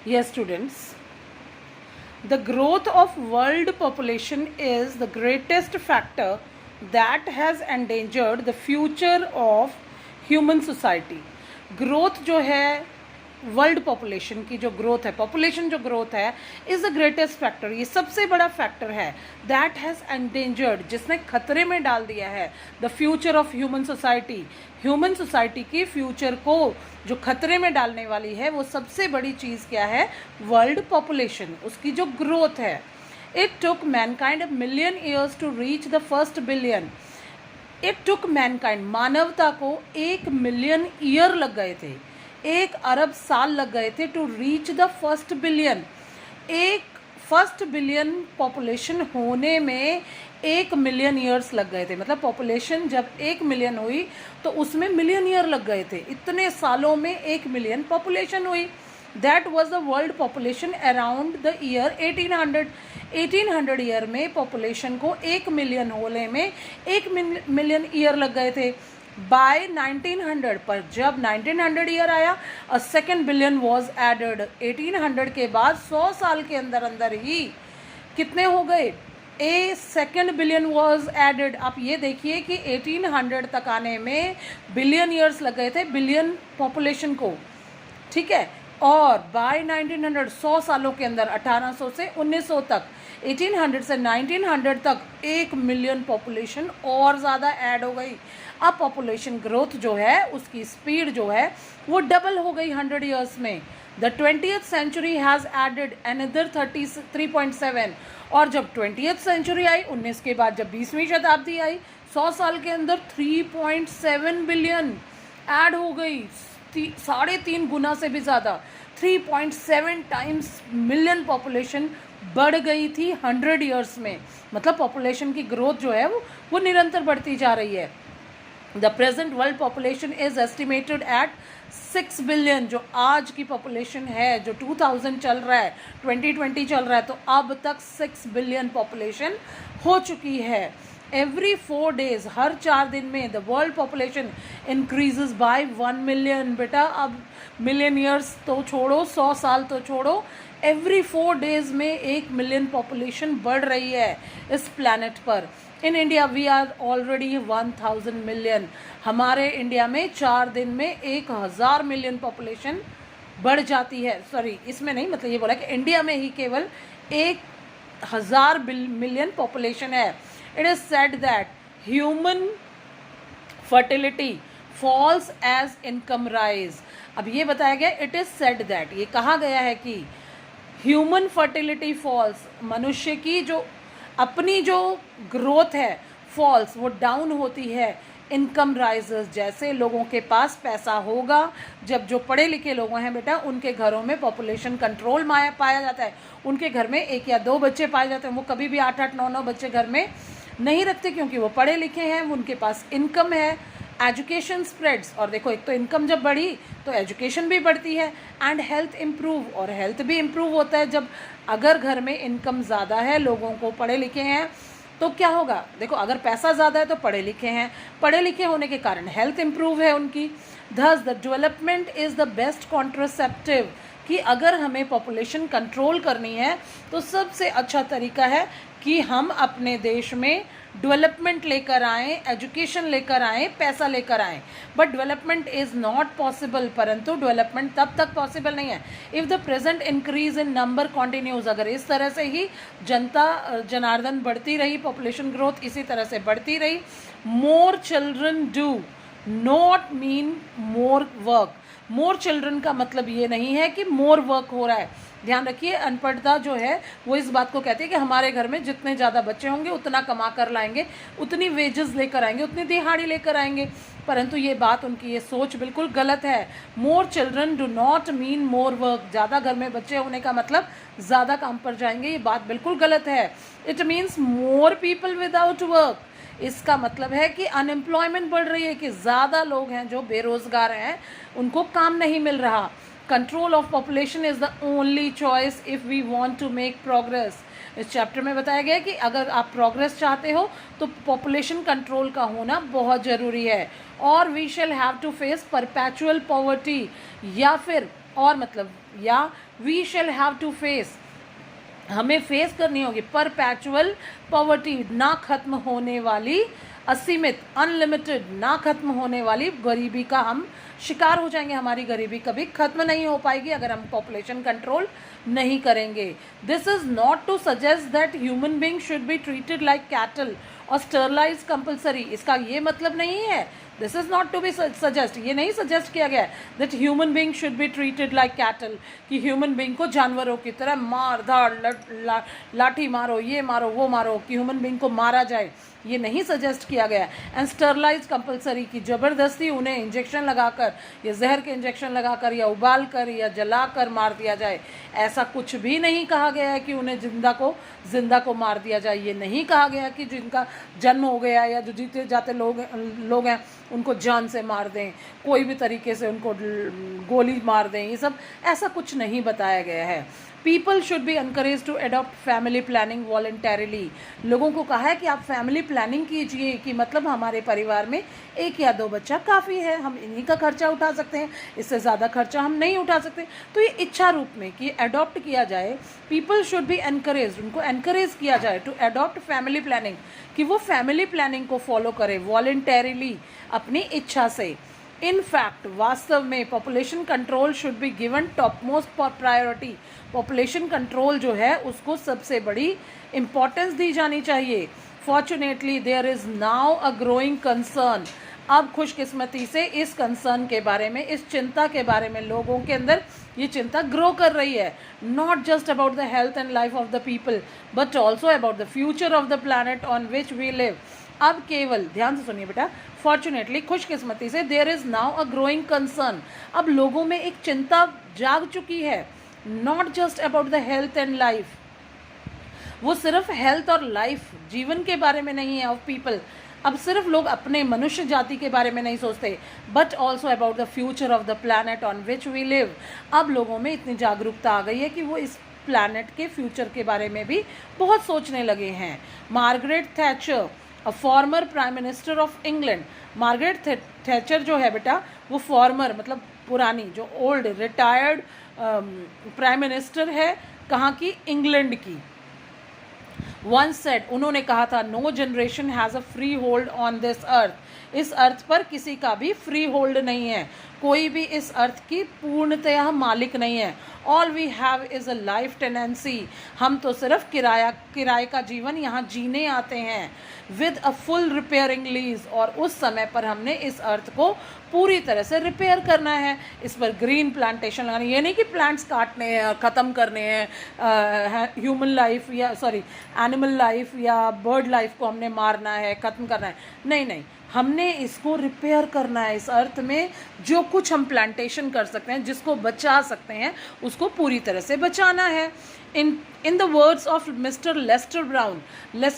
Yes, students. The growth of world population is the greatest factor that has endangered the future of human society. Growth जो है world population की जो growth है, population जो growth है, is the greatest factor, ये सबसे बड़ा फैक्टर है दैट हैज़ एंडेंजर्ड, जिसने खतरे में डाल दिया है the future of human society, human society की फ्यूचर को जो खतरे में डालने वाली है वो सबसे बड़ी चीज़ क्या है? वर्ल्ड पॉपुलेशन, उसकी जो ग्रोथ है. It took mankind $1 million years to reach the first billion. It took mankind, मानवता को 1 million ईयर लग गए थे, 1 अरब साल लग गए थे to reach the first billion. एक फर्स्ट बिलियन पॉपुलेशन होने में 1 million ईयर्स लग गए थे. मतलब पॉपुलेशन जब 1 million हुई तो उसमें मिलियन ईयर लग गए थे. इतने सालों में 1 million पॉपुलेशन हुई. That was the world population around the year 1800. 1800 year में पॉपुलेशन को 1 million होने में 1 million ईयर लग गए थे. बाय 1900, पर जब 1900 ईयर आया, a second billion was added. 1800 के बाद 100 साल के अंदर अंदर ही कितने हो गए? ए सेकेंड बिलियन वॉज एडेड. आप ये देखिए कि 1800 तक आने में बिलियन ईयर्स लग गए थे बिलियन पॉपुलेशन को, ठीक है. और बाय 1900, 100 सालों के अंदर 1800 से 1900 तक, 1800 से 1900 तक 1 million पॉपुलेशन और ज़्यादा ऐड हो गई. अब पॉपुलेशन ग्रोथ जो है उसकी स्पीड जो है वो डबल हो गई 100 ईयर्स में. The 20th century has added another 3.7. और जब 20th century आई, 19 के बाद जब 20वीं शताब्दी आई, 100 साल के अंदर 3.7 बिलियन ऐड हो गई. 3.5 गुना से भी ज़्यादा, 3.7 टाइम्स मिलियन पॉपुलेशन बढ़ गई थी 100 ईयर्स में. मतलब पॉपुलेशन की ग्रोथ जो है वो निरंतर बढ़ती जा रही है. The present world population is estimated at 6 billion. जो आज की पॉपुलेशन है, जो 2000 चल रहा है, 2020 चल रहा है, तो अब तक 6 बिलियन पॉपुलेशन हो चुकी है. एवरी 4 days, हर 4 दिन में the world population increases by 1 million. बेटा अब मिलियन ईयर्स तो छोड़ो, 100 साल तो छोड़ो, एवरी 4 days में 1 million पॉपुलेशन बढ़ रही है इस प्लैनेट पर. In India we are already 1000 million. हमारे इंडिया में 4 दिन में 1000 million पॉपुलेशन बढ़ जाती है. सॉरी, इसमें नहीं, मतलब ये बोला कि इंडिया में ही केवल 1000 million पॉपुलेशन है. It is said that human fertility falls as income rise. अब ये बताया गया, it is said that, ये कहा गया है कि human fertility falls, मनुष्य की जो अपनी जो ग्रोथ है falls, वो डाउन होती है. इनकम राइजेस, जैसे लोगों के पास पैसा होगा, जब जो पढ़े लिखे लोग हैं बेटा, उनके घरों में पॉपुलेशन कंट्रोल पाया जाता है. उनके घर में 1 या 2 बच्चे पाए जाते हैं. वो कभी भी 8-8, 9-9 बच्चे घर में नहीं रखते, क्योंकि वो पढ़े लिखे हैं, उनके पास इनकम है. एजुकेशन स्प्रेड्स, और देखो एक तो इनकम जब बढ़ी तो एजुकेशन भी बढ़ती है. एंड हेल्थ इम्प्रूव, और हेल्थ भी इम्प्रूव होता है जब अगर घर में इनकम ज़्यादा है, लोगों को पढ़े लिखे हैं, तो क्या होगा? देखो अगर पैसा ज़्यादा है तो पढ़े लिखे हैं, पढ़े लिखे होने के कारण हेल्थ इम्प्रूव है उनकी. Thus the development is the best contraceptive, कि अगर हमें पॉपुलेशन कंट्रोल करनी है तो सबसे अच्छा तरीका है कि हम अपने देश में डेवलपमेंट लेकर आएँ, एजुकेशन लेकर आएँ, पैसा लेकर आएँ. But development is not possible, परंतु डेवलपमेंट तब तक पॉसिबल नहीं है if the present increase in number continues. अगर इस तरह से ही जनता जनार्दन बढ़ती रही, पॉपुलेशन ग्रोथ इसी तरह से बढ़ती रही. More children do not mean more work. More children का मतलब ये नहीं है कि मोर वर्क हो रहा है. ध्यान रखिए, अनपढ़ता जो है वो इस बात को कहती है कि हमारे घर में जितने ज़्यादा बच्चे होंगे उतना कमा कर लाएंगे, उतनी वेजेस लेकर आएंगे, उतनी दिहाड़ी लेकर आएंगे. परंतु ये बात, उनकी ये सोच बिल्कुल गलत है. More children do not mean more work. ज़्यादा घर में बच्चे होने का मतलब ज़्यादा काम पर जाएंगे, ये बात बिल्कुल गलत है. It means more people without work. इसका मतलब है कि अनएम्प्लॉयमेंट बढ़ रही है, कि ज़्यादा लोग हैं जो बेरोज़गार हैं, उनको काम नहीं मिल रहा. Control of population is the only choice if we want to make progress. इस चैप्टर में बताया गया कि अगर आप प्रोग्रेस चाहते हो तो पॉपुलेशन कंट्रोल का होना बहुत ज़रूरी है. और we shall have to face perpetual poverty, या फिर और मतलब या we shall have to face, हमें फेस करनी होगी परपैचुअल पॉवर्टी, ना खत्म होने वाली, असीमित अनलिमिटेड ना खत्म होने वाली गरीबी का हम शिकार हो जाएंगे। हमारी गरीबी कभी खत्म नहीं हो पाएगी अगर हम पॉपुलेशन कंट्रोल नहीं करेंगे। This is not to suggest that human being should be treated like cattle और स्टरलाइज कंपल्सरी, इसका ये मतलब नहीं है, this is not to be suggest, ये नहीं सजेस्ट किया गया है that human being should be treated like cattle, कि ह्यूमन बीइंग को जानवरों की तरह मार धाड़ लाठी मारो, ये मारो वो मारो, कि ह्यूमन बीइंग को मारा जाए, ये नहीं सजेस्ट किया गया। एंड स्टरलाइज कंपल्सरी, की ज़बरदस्ती उन्हें इंजेक्शन लगाकर या जहर के इंजेक्शन लगाकर या उबाल कर या जलाकर मार दिया जाए, ऐसा कुछ भी नहीं कहा गया है कि उन्हें जिंदा को मार दिया जाए। ये नहीं कहा गया कि जिनका जन्म हो गया या जो जीते जाते लोग हैं उनको जान से मार दें, कोई भी तरीके से उनको गोली मार दें, ये सब ऐसा कुछ नहीं बताया गया है। People should be encourage to adopt family planning voluntarily, लोगों को कहा है कि आप फैमिली प्लानिंग कीजिए, कि मतलब हमारे परिवार में 1 या 2 बच्चा काफ़ी है, हम इन्हीं का खर्चा उठा सकते हैं, इससे ज़्यादा खर्चा हम नहीं उठा सकते। तो ये इच्छा रूप में कि अडॉप्ट किया जाए, पीपल शुड बी एनकरेज, उनको एनकरेज किया जाए टू अडॉप्ट फैमिली प्लानिंग, कि वो फैमिली प्लानिंग को फॉलो करें वॉलंटरीली, अपनी इच्छा से। इन फैक्ट, वास्तव में population control should be given top most priority, population control जो है उसको सबसे बड़ी इम्पोर्टेंस दी जानी चाहिए। Fortunately there is now a growing concern, अब खुशकिस्मती से इस कंसर्न के बारे में, इस चिंता के बारे में लोगों के अंदर ये चिंता ग्रो कर रही है। Not just about the health and life of the people but also about the future of the planet on which we live. अब केवल ध्यान से सुनिए बेटा, फॉर्चुनेटली खुशकिस्मती से there is now a growing concern, अब लोगों में एक चिंता जाग चुकी है। Not just about the health and life, वो सिर्फ हेल्थ और लाइफ जीवन के बारे में नहीं है ऑफ पीपल, अब सिर्फ लोग अपने मनुष्य जाति के बारे में नहीं सोचते, but also about the future of the planet on which we live. अब लोगों में इतनी जागरूकता आ गई है कि वो इस प्लानट के फ्यूचर के बारे में भी बहुत सोचने लगे हैं। Margaret Thatcher, a former prime minister of England, Margaret Thatcher जो है बेटा वो फॉर्मर मतलब पुरानी, जो ओल्ड रिटायर्ड प्राइम मिनिस्टर है, कहाँ की, इंग्लैंड की। वन सेड, उन्होंने कहा था, no generation has a freehold on this earth, इस अर्थ पर किसी का भी फ्री होल्ड नहीं है, कोई भी इस अर्थ की पूर्णतः मालिक नहीं है। All we have is a life tenancy, हम तो सिर्फ किराए का जीवन यहाँ जीने आते हैं। With a full repairing lease, और उस समय पर हमने इस अर्थ को पूरी तरह से रिपेयर करना है, इस पर ग्रीन प्लांटेशन लगानी, ये नहीं कि प्लांट्स काटने हैं, ख़त्म करने हैं, ह्यूमन लाइफ या सॉरी एनिमल लाइफ या बर्ड लाइफ को हमने मारना है, ख़त्म करना है, नहीं, हमने इसको रिपेयर करना है। इस अर्थ में जो कुछ हम प्लांटेशन कर सकते हैं, जिसको बचा सकते हैं, उसको पूरी तरह से बचाना है। In the words of mister Lester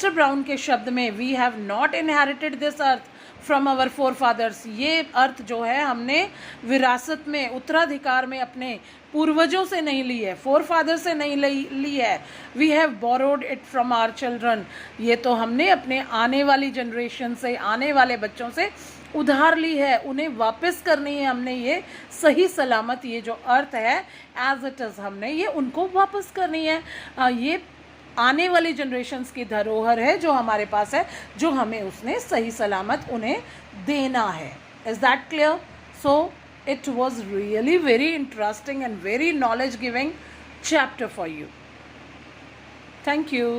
Brown के शब्द में, we have not inherited this earth from our forefathers, ये अर्थ जो है हमने विरासत में, उत्तराधिकार में अपने पूर्वजों से नहीं ली है, फोर फादर से नहीं ली है। We have borrowed it from our children, ये तो हमने अपने आने वाली जनरेशन से, आने वाले बच्चों से उधार ली है, उन्हें वापस करनी है हमने, ये सही सलामत ये जो अर्थ है एज इट इज़, हमने ये उनको वापस करनी है। ये आने वाली जनरेशन्स की धरोहर है जो हमारे पास है, जो हमें उसने सही सलामत उन्हें देना है। Is that clear? So it was really very interesting and very knowledge giving chapter for you. Thank you.